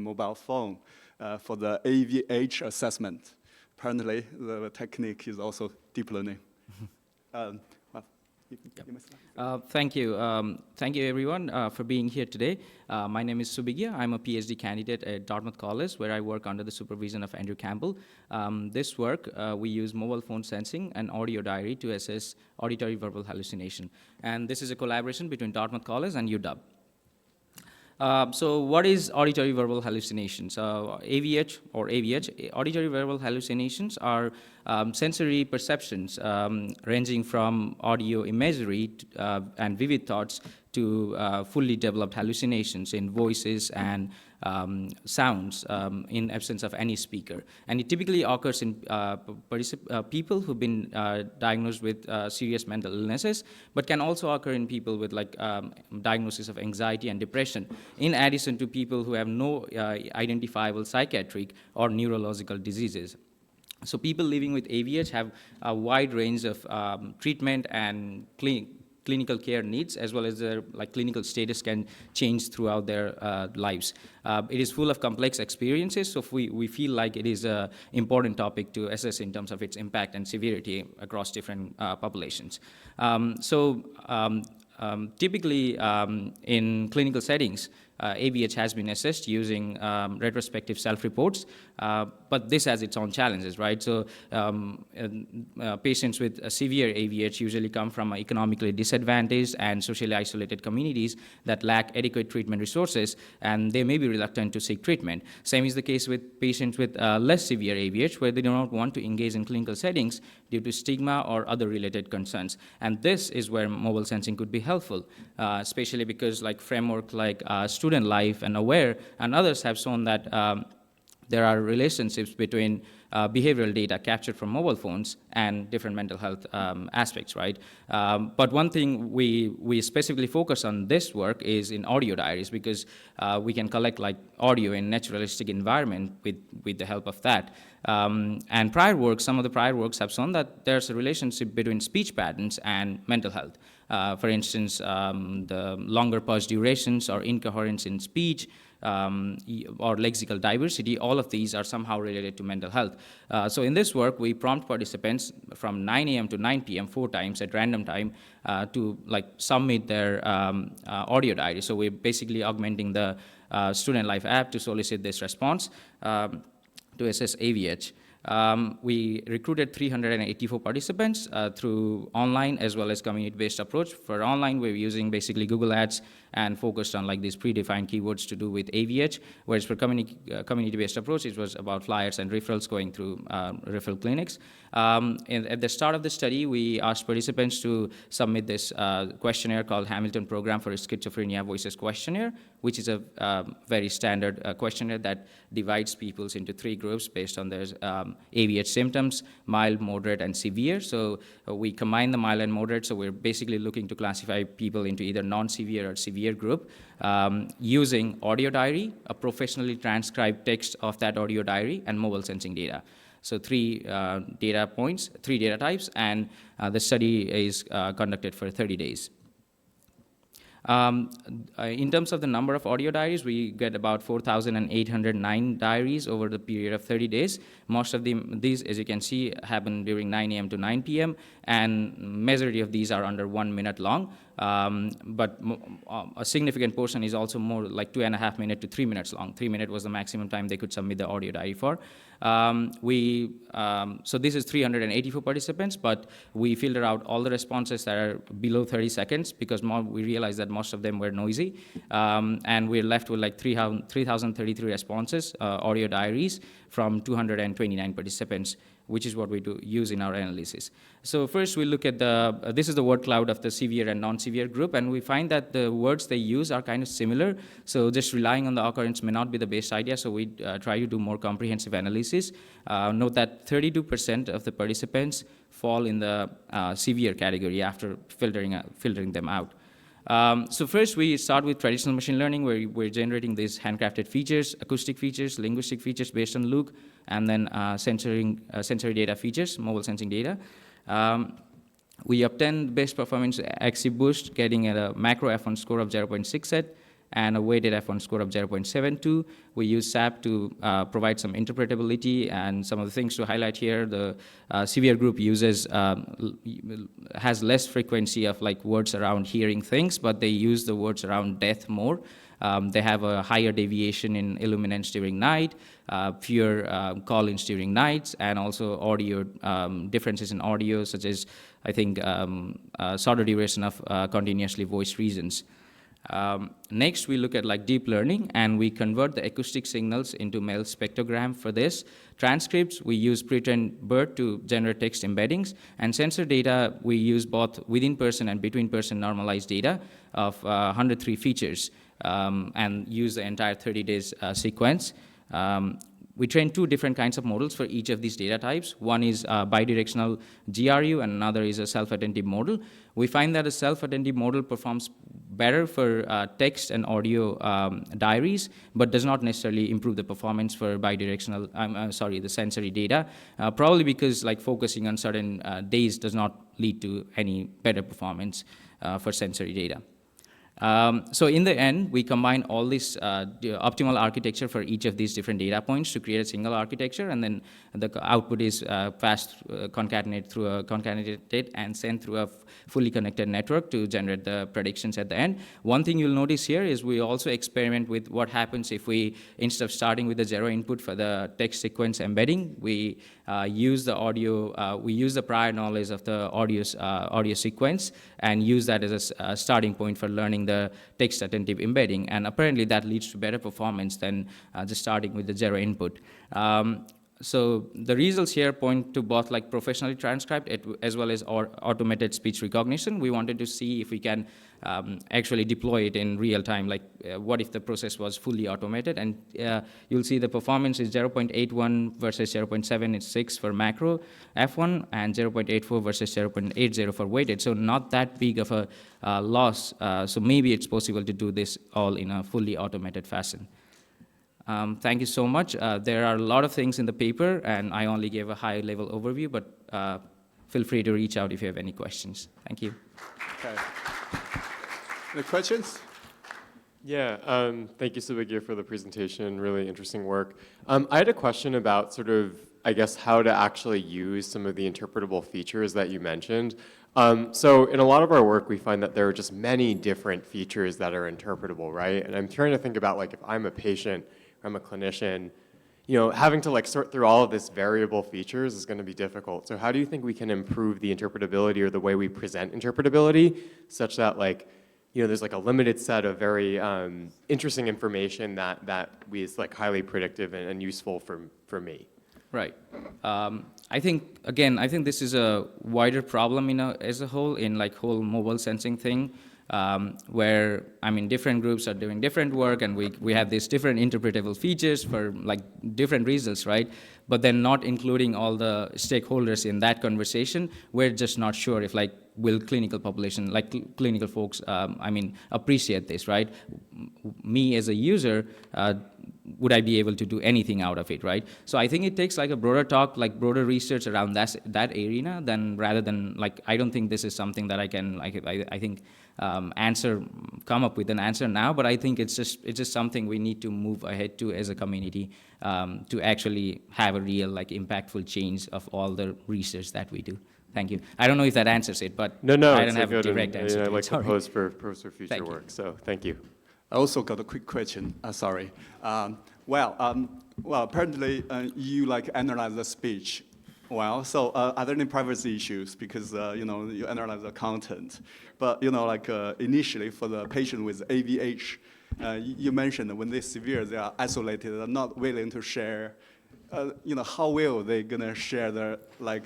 mobile phone for the AVH assessment. Apparently, the technique is also deep learning. Thank you. Thank you, everyone, for being here today. My name is Subigya. I'm a PhD candidate at Dartmouth College, where I work under the supervision of Andrew Campbell. This work, we use mobile phone sensing and audio diary to assess auditory verbal hallucination. And this is a collaboration between Dartmouth College and UW. So what is auditory verbal hallucinations? AVH or AVH, auditory verbal hallucinations are sensory perceptions ranging from audio imagery and vivid thoughts to fully developed hallucinations in voices and sounds in absence of any speaker. And it typically occurs in people who've been diagnosed with serious mental illnesses, but can also occur in people with diagnosis of anxiety and depression, in addition to people who have no identifiable psychiatric or neurological diseases. So people living with AVH have a wide range of treatment and clinical care needs, as well as their clinical status can change throughout their lives. It is full of complex experiences, so we feel like it is an important topic to assess in terms of its impact and severity across different populations. Typically, in clinical settings, AVH has been assessed using retrospective self-reports, but this has its own challenges, right? So patients with a severe AVH usually come from economically disadvantaged and socially isolated communities that lack adequate treatment resources, and they may be reluctant to seek treatment. Same is the case with patients with less severe AVH, where they do not want to engage in clinical settings due to stigma or other related concerns. And this is where mobile sensing could be helpful, especially because framework like Student Life and Aware and others have shown that there are relationships between behavioral data captured from mobile phones and different mental health aspects, right? But one thing we specifically focus on this work is in audio diaries, because we can collect audio in naturalistic environment with the help of that. And some of the prior works have shown that there's a relationship between speech patterns and mental health. For instance, the longer pause durations or incoherence in speech, or lexical diversity, all of these are somehow related to mental health. So in this work, we prompt participants from 9 a.m. to 9 p.m. 4 times at random time to submit their audio diary. So we're basically augmenting the Student Life app to solicit this response to assess AVH. We recruited 384 participants through online as well as community-based approach. For online, we're using basically Google Ads and focused on these predefined keywords to do with AVH, whereas for community-based approach, it was about flyers and referrals going through referral clinics. At the start of the study, we asked participants to submit this questionnaire called Hamilton Program for Schizophrenia Voices Questionnaire, which is a very standard questionnaire that divides people into 3 groups based on their AVH symptoms: mild, moderate, and severe. So we combine the mild and moderate, so we're basically looking to classify people into either non-severe or severe group using audio diary, a professionally transcribed text of that audio diary, and mobile sensing data. So 3 data points, 3 data types, and the study is conducted for 30 days. In terms of the number of audio diaries, we get about 4,809 diaries over the period of 30 days. Most of these, as you can see, happen during 9 a.m. to 9 p.m., and majority of these are under 1 minute long. But a significant portion is also more 2.5 minutes to 3 minutes long. 3 minutes was the maximum time they could submit the audio diary for. So this is 384 participants, but we filter out all the responses that are below 30 seconds because we realized that most of them were noisy. And we're left with 3,033 responses, audio diaries from 229 participants, which is what we use in our analysis. So first we look at this is the word cloud of the severe and non-severe group, and we find that the words they use are kind of similar. So just relying on the occurrence may not be the best idea, so we try to do more comprehensive analysis. Note that 32% of the participants fall in the severe category after filtering them out. So first we start with traditional machine learning, where we're generating these handcrafted features, acoustic features, linguistic features based on Luke, and then sensory data features, mobile sensing data. We obtained best performance XC boost, getting a macro F1 score of 0.6 set, and a weighted F1 score of 0.72. We use SAP to provide some interpretability, and some of the things to highlight here, the severe group has less frequency of like words around hearing things, but they use the words around death more. They have a higher deviation in illuminance during night, fewer call-ins during nights, and also audio differences in audio, such as, I think, shorter duration of continuously voiced reasons. Next, we look at like deep learning, and we convert the acoustic signals into Mel spectrogram for this. Transcripts, we use pre-trained BERT to generate text embeddings, and sensor data, we use both within-person and between-person normalized data of 103 features, and use the entire 30 days sequence. We train two different kinds of models for each of these data types. One is bidirectional GRU, and another is a self-attentive model. We find that a self-attentive model performs better for text and audio diaries, but does not necessarily improve the performance for bidirectional, the sensory data, probably because like focusing on certain days does not lead to any better performance for sensory data. So in the end, we combine all this the optimal architecture for each of these different data points to create a single architecture, and then the output is fast concatenated through a concatenated and sent through a fully connected network to generate the predictions at the end. One thing you'll notice here is we also experiment with what happens if we, instead of starting with the 0 input for the text sequence embedding, we use the audio, we use the prior knowledge of the audio sequence and use that as a starting point for learning the text attentive embedding. And apparently that leads to better performance than just starting with the 0 input. So the results here point to both like professionally transcribed as well as automated speech recognition. We wanted to see if we can actually deploy it in real time, like what if the process was fully automated. And you'll see the performance is 0.81 versus 0.76 for macro F1 and 0.84 versus 0.80 for weighted. So not that big of a loss. So maybe it's possible to do this all in a fully automated fashion. Thank you so much. There are a lot of things in the paper, and I only gave a high-level overview, but feel free to reach out if you have any questions. Thank you. Okay. Any questions? Yeah, thank you, Subigya, for the presentation. Really interesting work. I had a question about sort of, I guess, how to actually use some of the interpretable features that you mentioned. So in a lot of our work, we find that there are just many different features that are interpretable, right? And I'm trying to think about, like, if I'm a patient, I'm a clinician, you know, having to like sort through all of this variable features is going to be difficult. So how do you think we can improve the interpretability or the way we present interpretability such that, like, you know, there's like a limited set of very interesting information that is like highly predictive and useful for me? Right. I think, again, I think this is a wider problem as a whole in like whole mobile sensing thing. Where, I mean, different groups are doing different work, and we have these different interpretable features for like different reasons, right? But then not including all the stakeholders in that conversation. We're just not sure if like will clinical population, like clinical folks, I mean, appreciate this, right? Me as a user, would I be able to do anything out of it, right? So I think it takes like a broader talk, like broader research around that arena, rather than like, I don't think this is something that I can, like, I think come up with an answer now, but I think it's just something we need to move ahead to as a community to actually have a real like impactful change of all the research that we do. Thank you. I don't know if that answers it, but no, I don't have a direct answer. I'd like to pose for future Thank work, you. so thank you. I also got a quick question. Sorry. Well, apparently you like analyze the speech. Well, so are there any privacy issues because you know you analyze the content, but you know like initially for the patient with AVH, you mentioned that when they're severe, they are isolated, they're not willing to share. You know, how will they gonna share their like